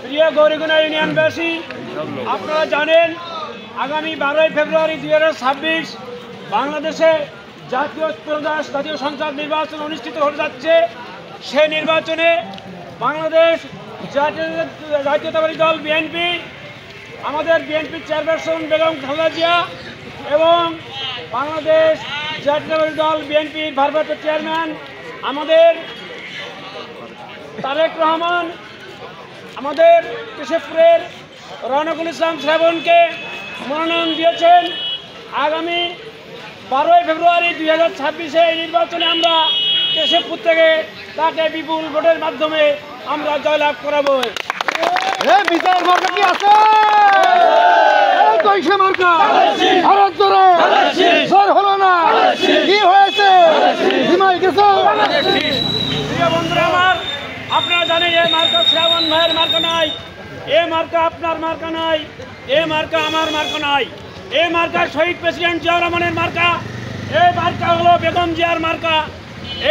প্রিয় গৌরীগুনা ইউনিয়নবাসী, আপনারা জানেন আগামী 12 ফেব্রুয়ারি 2026 বাংলাদেশে জাতীয় সংসদ নির্বাচন অনুষ্ঠিত হতে যাচ্ছে। সেই নির্বাচনে বাংলাদেশ জাতীয়তাবাদী দল বিএনপি, আমাদের বিএনপির চেয়ারপারসন বেগম খালেদা জিয়া এবং বাংলাদেশ জাতীয়তাবাদী দল বিএনপির ভারপ্রাপ্ত চেয়ারম্যান আমাদের তারেক রহমান আমাদের কেশবপুরের রওনকুল ইসলাম শ্রাবণকে মনোনয়ন দিয়েছেন। আগামী 12 ফেব্রুয়ারি 2026 এই নির্বাচনে আমরা কেশবপুর থেকে তাকে বিপুল ভোটের মাধ্যমে আমরা জয়লাভ করাবো। বিচার মার্কা কি আছে? হলো না, কি হয়েছে? প্রিয় বন্ধুরা আমার, আপনারা জানেন এ মার্কা শ্রাবণ ভাইয়ের মার্কা নাই, এ মার্কা আপনার মার্কা নাই, এ মার্কা আমার মার্কা নাই, এ মার্কা শহীদ প্রেসিডেন্ট জিয়াউর রহমানের মার্কা, এ মার্কা হলো বেগম জিয়ার মার্কা,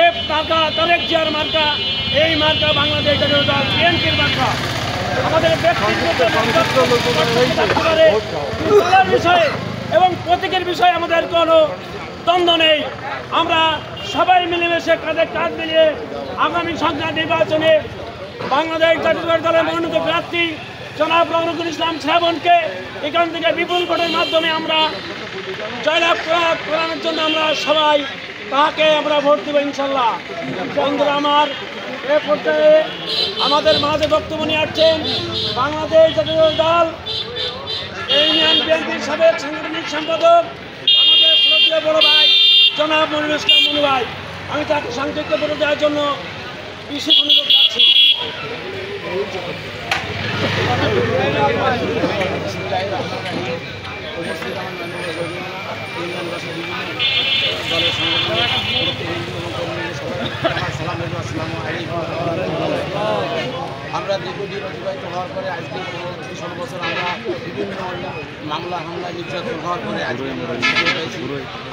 এ মার্কা তারেক জিয়ার মার্কা, এই মার্কা বাংলাদেশ জাতীয় দল বিএনপির মার্কা। আমাদের ব্যক্তিগত বিষয়ে এবং প্রতীকের বিষয়ে আমাদের কোনো দ্বন্দ্ব নেই। আমরা সবাই মিলেমিশে কাঁধে কাঁধ মিলিয়ে আগামী সংসদ নির্বাচনে বাংলাদেশ জাতীয় দলের মনোনীত প্রার্থী জনাব রওনকুল ইসলাম শ্রাবণকে এখান থেকে বিপুল ভোটের মাধ্যমে আমরা জয়লাভ করানোর জন্য আমরা সবাই তাকে আমরা ভোট দেবো ইনশাল্লাহ। বন্ধুরা আমার, এ পর্যায়ে আমাদের মাঝে বক্তব্য নিয়ে আসছেন বাংলাদেশ জাতীয় দল ইউনিয়ন বিএনপির সাবেক সাংগঠনিক সম্পাদক আমাদের শ্রদ্ধেয় বড় ভাই জনাব মনিরুল ইসলাম মনু ভাই। আমি তাকে সংক্ষিপ্ত করে দেওয়ার জন্য বিশেষ অনুরোধ রাখছি। আমরা দীর্ঘদিন অতিবাহিত হওয়ার পরে আজকে 16 বছর আমরা বিভিন্ন মামলা হামলা নির্যাতন হওয়ার পরে আজকে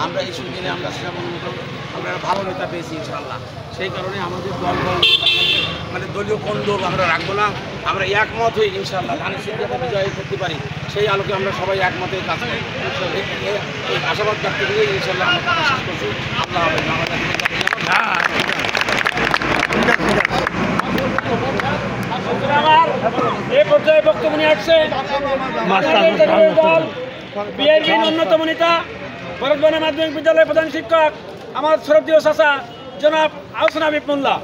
আমরা এই সুদিনে আমরা সেরকম আমরা ভালো নেতা পেয়েছি ইনশাআল্লাহ। সেই কারণে আমাদের দল মানে দলীয় কোন্দল আমরা রাখবো না, আমরা একমত হয়ে ইনশাআল্লাহ ধানের শীত যাতে বিজয় করতে পারি সেই আলোকে আমরা সবাই একমতে কাজ করি। এই আশাবাদ ব্যক্ত করে ইনশাআল্লাহ আমরা শেষ করছি। আল্লাহ এই পর্যায়ে বক্তব্য নিয়ে আসছে বিএনপির অন্যতম নেতা ভরতবনা মাধ্যমিক বিদ্যালয়ের প্রধান শিক্ষক আমার শ্রদ্ধেয় চাচা জনাব আহসান হাবিব মোল্লা।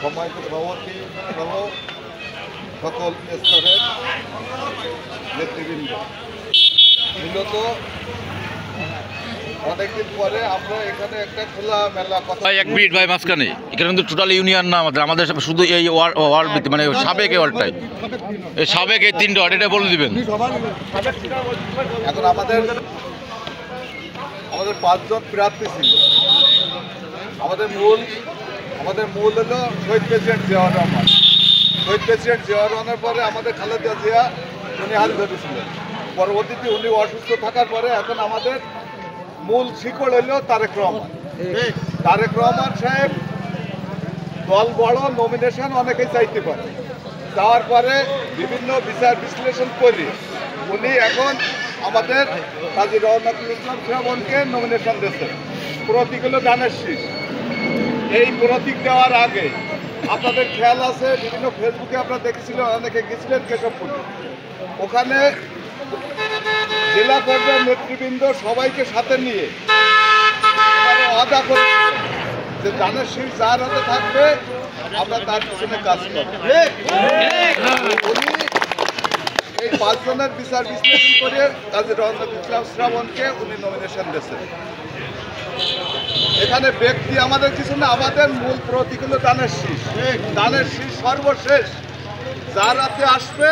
সম্মানিত সভাপতি সহ সকল স্তরের নেতৃবৃন্দ, মূলত অনেকদিন পরে আমরা এখানে একটা খোলা মেলা কথা। এক মিনিট ভাই, মাঝখানে এখানে কিন্তু টোটাল ইউনিয়ন না, আমাদের শুধু এই ওয়ার্ড মানে সাবেক এই ওয়ার্ডটাই, এই সাবেক এই 3টে ওয়ার্ড, এটা বলে দিবেন। এখন আমাদের 5জন প্রার্থী ছিল। আমাদের মূল হলো শহীদ প্রেসিডেন্ট জিয়াউর রহমান। শহীদ প্রেসিডেন্ট জিয়াউর রহমানের পরে আমাদের খালেদা জিয়া উনি হাল ধরেছিলেন। পরবর্তীতে উনি অসুস্থ থাকার পরে এখন আমাদের মূল শিকড় হলো তারেক রহমান। তারেক রহমান সাহেব দল বড়, নমিনেশন অনেকেই চাইতে পারে, যাওয়ার পরে বিভিন্ন বিচার বিশ্লেষণ করে উনি এখন আমাদের কাজী রওনকুল ইসলাম শ্রাবণকে নমিনেশন দিয়েছেন। প্রতীক হলো ধানের শীষ। এই প্রতীক দেওয়ার আগে আপনাদের খেয়াল আছে, বিভিন্ন ফেসবুকে আপনারা দেখেছিলেন, অনেকে গেছিলেন কেশবপুরে। ওখানে জেলা পর্যায়ের নেতৃবৃন্দ সবাইকে সাথে নিয়ে ওয়াদা করেছিলেন যে ধানের শীষ যার হাতে থাকবে আমরা তার পিছনে কাজ করব। উনি এই 5 জনের বিচার বিশ্লেষণ করে কাজী রহমত ইসলাম শ্রাবণকে উনি নমিনেশন দিয়েছেন। এখানে ব্যক্তি আমাদের কিছু না, আমাদের মূল প্রতীক হলো ধানের শীষ। ধানের শীষ সর্বশেষ যার হাতে আসবে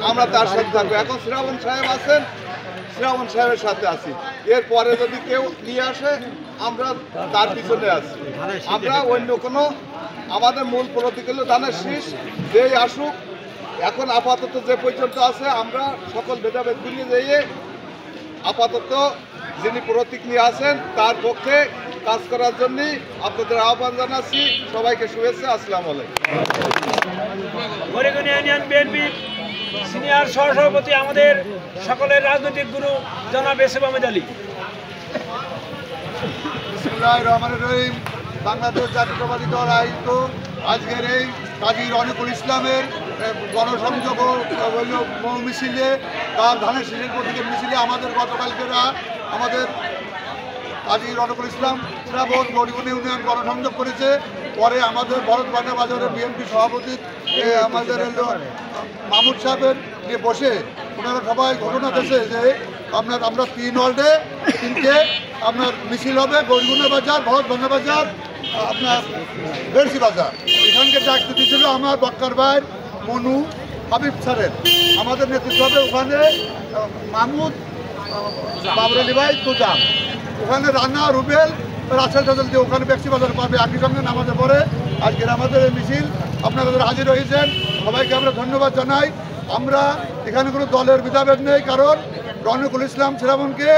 আমরা তার সাথে থাকবো। এখন শ্রাবণ সাহেব আছেন, শ্রাবণ সাহেবের সাথে আছি। এরপরে যদি কেউ নিয়ে আসে আমরা তার পিছনে আছি। আমরা অন্য কোনো, আমাদের মূল প্রতীক হলো ধানের শীষ। যেই আসুক, এখন আপাতত যে পর্যন্ত আছে আমরা সকল ভেদাভেদ গুলিয়ে দিয়ে আপাতত যিনি প্রতীক নিয়ে আসেন তার পক্ষে কাজ করার জন্য আপনাদের আহ্বান জানাচ্ছি। সবাইকে শুভেচ্ছা, আসসালামু আলাইকুম। হরিগঞ্জ ইউনিয়ন বিএনপি সিনিয়র সহসভাপতি আমাদের সকলের রাজনৈতিক গুরু জনাব এসএম আহমেদ আলী। বিসমিল্লাহির রহমানির রহিম। বাংলাদেশ জাতীয়তাবাদী দল আয়োজিত আজকের এই কাজী রনিকুল ইসলামের গণসংযোগ মিছিলে, তার ধানের শীষের প্রতীকের মিছিলে আমাদের গতকালকেরা আমাদের কাজী রনিকুল ইসলাম শ্রাবণ হরিগঞ্জ ইউনিয়ন গণসংযোগ করেছে। পরে আমাদের ভরতবান্না বাজারের বিএনপি সভাপতি আমাদের মাহমুদ সাহেবের নিয়ে বসে ওনারা সবাই ঘটনা দিয়েছে যে আমরা 3 ওয়ার্ডে 3টে আপনার মিছিল হবে। গরিগুনা বাজার, ভরতবান্না বাজার, আপনার বেরসি বাজার। এখানকার দায়িত্ব দিয়েছিল আমার বক্কার ভাই মনু হাবিব স্যারের। আমাদের নেতৃত্ব হবে ওখানে মাহমুদ বাবরলি ভাই তুজাম, ওখানে রানা রুবেল রাসেল টাসেল দিয়ে ওখানে বেরসি বাজার পাবে। একই সঙ্গে নামাজের পরে আজকের আমাদের এই মিছিল আপনারা হাজির হয়েছেন, সবাইকে আমরা ধন্যবাদ জানাই। আমরা এখানে কোনো দলের ভেদাভেদ নেই, কারণ রনিকুল ইসলাম শ্রাবণকে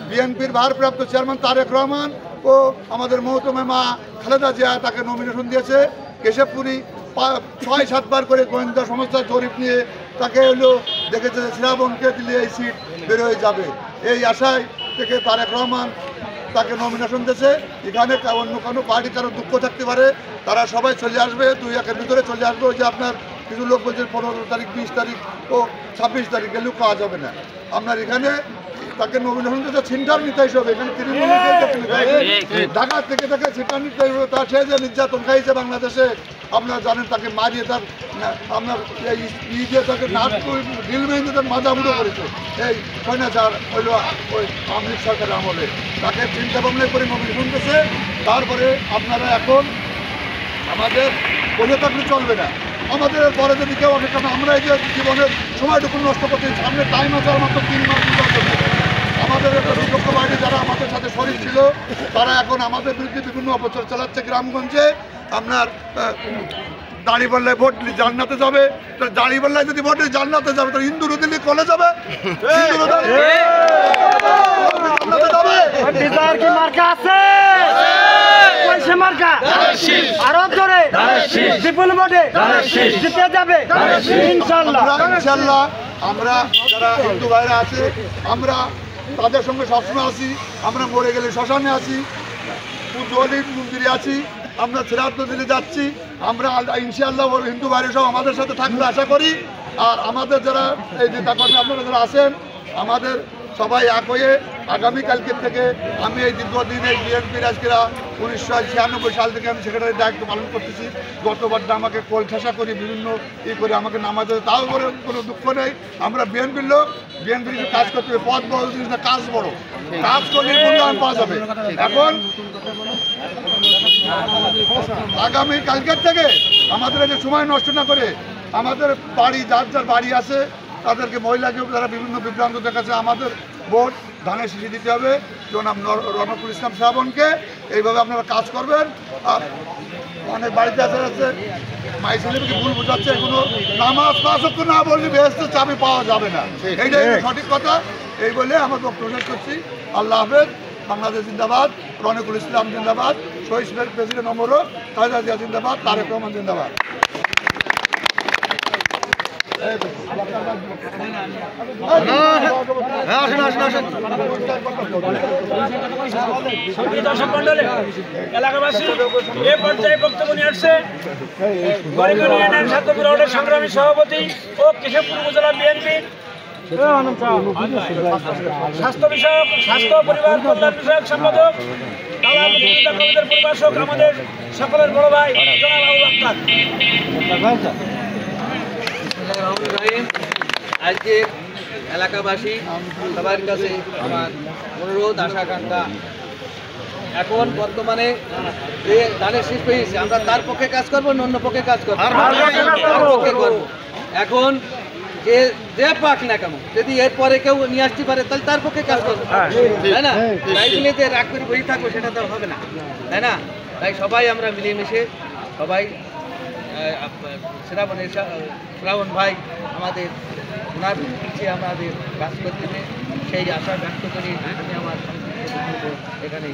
বিএনপির ভারপ্রাপ্ত চেয়ারম্যান তারেক রহমান ও আমাদের মহতমা মা খালেদা জিয়া তাকে নমিনেশন দিয়েছে। কেশবপুরি 6-7 বার করে গোয়েন্দা সংস্থার জরিপ নিয়ে তাকে দেখেছে যে শ্রাবণকে দিলে এই সিট বের হয়ে যাবে। এই আশায় থেকে তারেক রহমান তাকে নমিনেশন দিয়েছে। এখানে অন্য কোনো পার্টি কারো দুঃখ থাকতে পারে, তারা সবাই চলে আসবে, 2-1 ভিতরে চলে আসবে। ওই যে আপনার কিছু লোক বলছে 15 তারিখ, 20 তারিখ ও 26 তারিখ গেলেও পাওয়া যাবে না। আপনার এখানে তাকে নমিনেশন দিতে ছিনটার নিতে হবে। এখানে ঢাকা থেকে তাকে ছিনটার নিতে হবে। তার সে যে নির্যাতন খাইছে বাংলাদেশে, আপনারা জানেন, তাকে মারিয়ে তার আপনার এই দিয়ে তাকে ঢিল মেহেন্দি তার মাজা বুড়ো করেছে এই সৈন্যাচার হইল ওই আওয়ামী লীগ সরকারের আমলে। তাকে চিন্তা ভাবনা করে নমিনেশন দিয়েছে। তারপরে আপনারা এখন আমাদের বলে থাকলে চলবে না। আমাদের পরে যদি কেউ অনেক, আমরা এই যে জীবনের সময়টুকু নষ্ট করছি, সামনে টাইম আছে আর মাত্র 3 মাস আমাদের একটা বিপক্ষ বাহিনী যারা আমাদের সাথে শরীর ছিল তারা এখন আমাদের বিরুদ্ধে বিভিন্ন অপচার চালাচ্ছে। গ্রামগঞ্জে আপনার দাঁড়িপাল্লায় ভোট দিলে জান্নাতে যাবে, দাঁড়িপাল্লায় যদি ভোট দিলে জান্নাতে যাবে, তো হিন্দুরও দিল্লি কলে যাবে, ইনশাল্লাহ। আমরা যারা হিন্দু ভাইরা আছে আমরা তাদের সঙ্গে সবসময় আছি। আমরা মরে গেলে শ্মশানে আছি, পুজোলি মন্দিরে আছি, আমরা শ্রাদ্ধ দিলে যাচ্ছি। আমরা ইনশাআল্লাহ হিন্দু ভাইরা সব আমাদের সাথে থাকবে আশা করি। আর আমাদের যারা এই নেতাকর্মী আপনারা যারা আছেন, আমাদের সবাই এক হয়ে আগামীকালকের থেকে আমি এই দীর্ঘদিন এই বিএনপির আজকেরা 1996 সাল থেকে আমি সেক্রেটারির দায়িত্ব পালন করতেছি। গতবারটা আমাকে কোল ঠেসা করে বিভিন্ন করে আমাকে নামাতে, তাও করে কোনো দুঃখ নেই। আমরা বিএনপির লোক, বিএনপির কিছু কাজ করতে হবে। পদ বড় জিনিস না, কাজ বড়। কাজ করলে মূল্যায়ন পাওয়া যাবে। এখন আগামী কালকের থেকে আমাদের এই যে সময় নষ্ট না করে আমাদের বাড়ি, যার যার বাড়ি আছে তাদেরকে, মহিলাকে যারা বিভিন্ন বিভ্রান্ত দেখাচ্ছে, আমাদের ভোট ধানের শীষে দিতে হবে। জনাব রনিকুল ইসলাম শ্রাবণকে এইভাবে আপনারা কাজ করবেন। আর অনেক বাড়িতে আছে মাই ছেলেকে ভুল বোঝাচ্ছে, এগুলো নামাজ 5 ওয়াক্ত না বললে বেহেশতের চাবি পাওয়া যাবে না। এইটাই সঠিক কথা। এই বলে আমার বক্তব্য শেষ করছি। আল্লাহ হাফেজ। বাংলাদেশ জিন্দাবাদ, রনিকুল ইসলাম জিন্দাবাদ, শহীদ প্রেসিডেন্ট নম্বর খালেদা জিয়া জিন্দাবাদ, তারেক রহমান জিন্দাবাদ। দর্শক মন্ডলী, এলাকাবাসী এ পর্যায়ে বক্তব্য নিয়ে আসছে হরিগঞ্জ ইউনিয়ন ছাত্রপুর রোডের সংগ্রামী সভাপতি ও কেশবপুর উপজেলা বিএনপির স্বাস্থ্য বিষয়ক, স্বাস্থ্য পরিবার কল্যাণ বিষয়ক সম্পাদক জনাব মুক্তিযোদ্ধা কবিদের পরিভাষক আমাদের সকলের বড় ভাই জনাব আবু বকর। আজকে এলাকাবাসী সবার কাছে আমার অনুরোধ আশা আকাঙ্ক্ষা, এখন বর্তমানে যে ধানের শীষ পেয়েছে আমরা তার পক্ষে কাজ করবো না অন্য পক্ষে কাজ করবো? তার পক্ষে করবো। এখন যে যে পাক না কেন যদি এরপরে কেউ নিয়ে আসতে পারে তাহলে তার পক্ষে কাজ করবো, তাই না? তাই জন্য যে রাগ করে বসে থাকবো সেটা তো হবে না, তাই না? তাই সবাই আমরা মিলেমিশে সবাই শ্রাবণ ভাই আমাদের ওনার পিছিয়ে আমাদের কাজ করতে সেই আশা ব্যক্ত করি। আমি আমার এখানে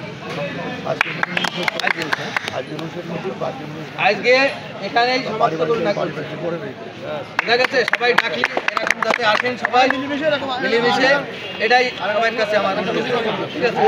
আজকে এখানেই সমাপ্ত করুন না দেখা গেছে সবাই ডাকলে এরকম যাতে আসেন সবাই মিলেমিশে, এটাই সবার কাছে আমার ঠিক আছে।